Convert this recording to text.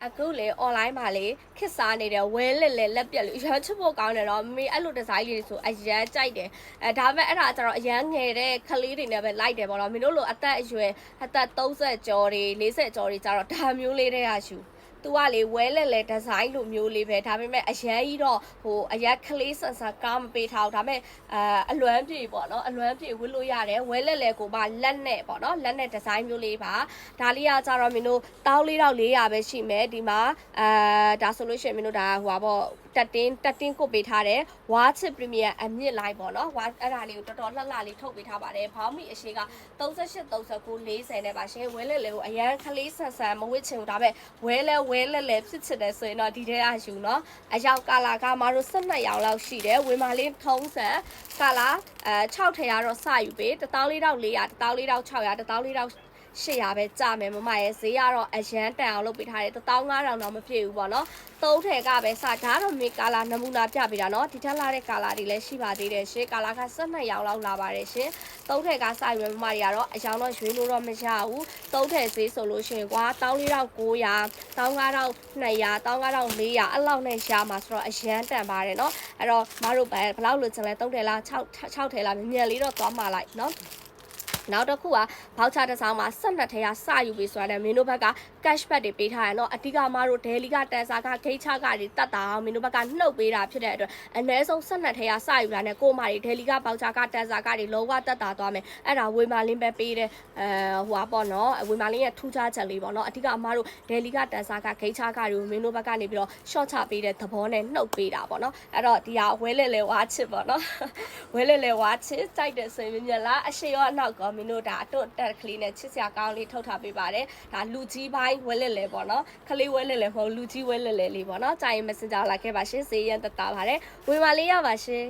အခုလေ online မှာလေခစ်စားနေတယ်ဝဲလက်ပြက်လို့ရမ်းချစ်ဖို့ကောင်းတယ်တော့မမေအဲ့လိုဒီဇိုင်းလေးဆိုအရန်ကြိုက်တယ်ဒါပေမဲ့အဲ့ဒါကျတော့အရန်ငယ်တဲ့ကလေးတွေနဲ့ပဲလိုက်တယ်ပေါ့နော်မင်းတို့လိုအသက်အရွယ်အသက်30ကျော်တွေ40ကျော်တွေကျတော့ဒါမျိုးလေးတွေကရှူသူကလေဝဲလက်ဒီဇိုင်းလိုမျိုးလေးပဲဒါပေမဲ့အရန်ကြီးတော့ဟိုအရန်ကလေးဆန်ဆန်ကားမပေးထားဘူးဒါပေမဲ့အလွမ်းပြေပေါ့နော်အလွမ်းပြေဝတ်လို့ရတယ်ဝဲလက်ကိုမှလက်နဲ့ပေါ့နော်လက်နဲ့ဒီဇိုင်းမျိုးလေးပါဒါလေးကကျတော့မင်းတို့14400ပဲရှိမယ်ဒီမှာဒါဆိုလို့ရှိရင်မင်းတို့ဒါဟိုပါပေါ့တက်တင်းကိုပေးထားတယ်ဝါချစ်ပရီမီယံအမြင့်လိုက်ပေါ့နော်ဝါအဲ့ဒါလေးကိုတော်တော်လှလှလေးထုတ်ပေးထားပါတယ်ဘောင်းမီအရှိက38 39 40နဲ့ပါရှင်ဝဲလက်ကိုအရန်ကလေးဆန်ဆန်မဝစ်ချင်ဘူးဒါပေမဲ့ဝဲလက်ဖြစ်ချင်တယ်ဆိုရင်တော့ဒီထဲအယူနော်အရောက်ကာလာကမတို့12ရောင်လောက်ရှိတယ်ဝေမာလေးထုံးစံကာလာ6ထည်ရတော့စယူပေး14400 14600 14800ပဲကြာမယ်မမရဲ့ဈေးကတော့အရန်တန်အောင်လုပ်ပေးထားတယ်15000တော့မဖြစ်ဘူးပေါ့နော်3ထည်ကပဲစဒါတော့မေကာလာနမူနာပြပေးတာနော်ဒီထက်လာတဲ့ကာလာတွေလည်းရှိပါသေးတယ်ရှင်ကာလာက12ရောင်လောက်လာပါတယ်ရှင်3ထည်ကစယူမယ်မမတွေကတော့အယောင်တော့ရွေးလို့တော့မရဘူး3ထည်ဈေးဆိုလို့ရှိရင်ကွာ14900 15200 15400အဲ့လောက်နဲ့ရှာမှာဆိုတော့အရန်တန်ပါတယ်နော်အဲ့တော့မတို့ဘယ်လောက်လိုချင်လဲ3ထည်လား6ထည်လားမြန်လေးတော့သွားမှာလိုက်နော်နောက်တစ်ခုကဘောက်ချတစ်ဆောင်မှာ12ထဲကစယူပြီးဆိုတာနဲ့မင်းတို့ဘက်က cashback တွေပေးထားရနော်အဓိကမတို့ daily ကတန်စာကဂိတ်ချကတွေတတ်တာအောင်မင်းတို့ဘက်ကနှုတ်ပေးတာဖြစ်တဲ့အတွက်အနည်းဆုံး12ထဲကစယူတာနဲ့ကိုမတွေ daily ကဘောက်ချကတန်စာကတွေလောကတတ်တာသွားမယ်အဲ့ဒါဝေမာလင်းပဲပေးတယ်ဟိုပါပေါ့နော်ဝေမာလင်းရဲ့ထူးခြားချက်လေးပေါ့နော်အဓိကအမတို့ daily ကတန်စာကဂိတ်ချကတွေကိုမင်းတို့ဘက်ကနေပြီးတော့ short ချပေးတဲ့သဘောနဲ့နှုတ်ပေးတာပေါ့နော်အဲ့တော့ဒီဟာဝဲလဲဝါချစ်ပေါ့နော်ဝဲလဲဝါချစ်ကြိုက်တယ်ဆိုရင်မြင်လားအရှိရောအနောက်ကမင်းတို့ဒါအတွတ်တက်ကလေးနဲ့ချစ်စရာကောင်းလေးထုတ်ထားပေးပါတယ်ဒါလူကြီးပိုင်းဝဲလဲပေါ့နော်ခလေးဝဲလဲမဟုတ်လူကြီးဝဲလဲလေးပေါ့နော်ကြာရင် messenger လာခဲ့ပါရှင်ဈေးရန်တက်တာပါတယ်ဝေမာလေးရပါရှင်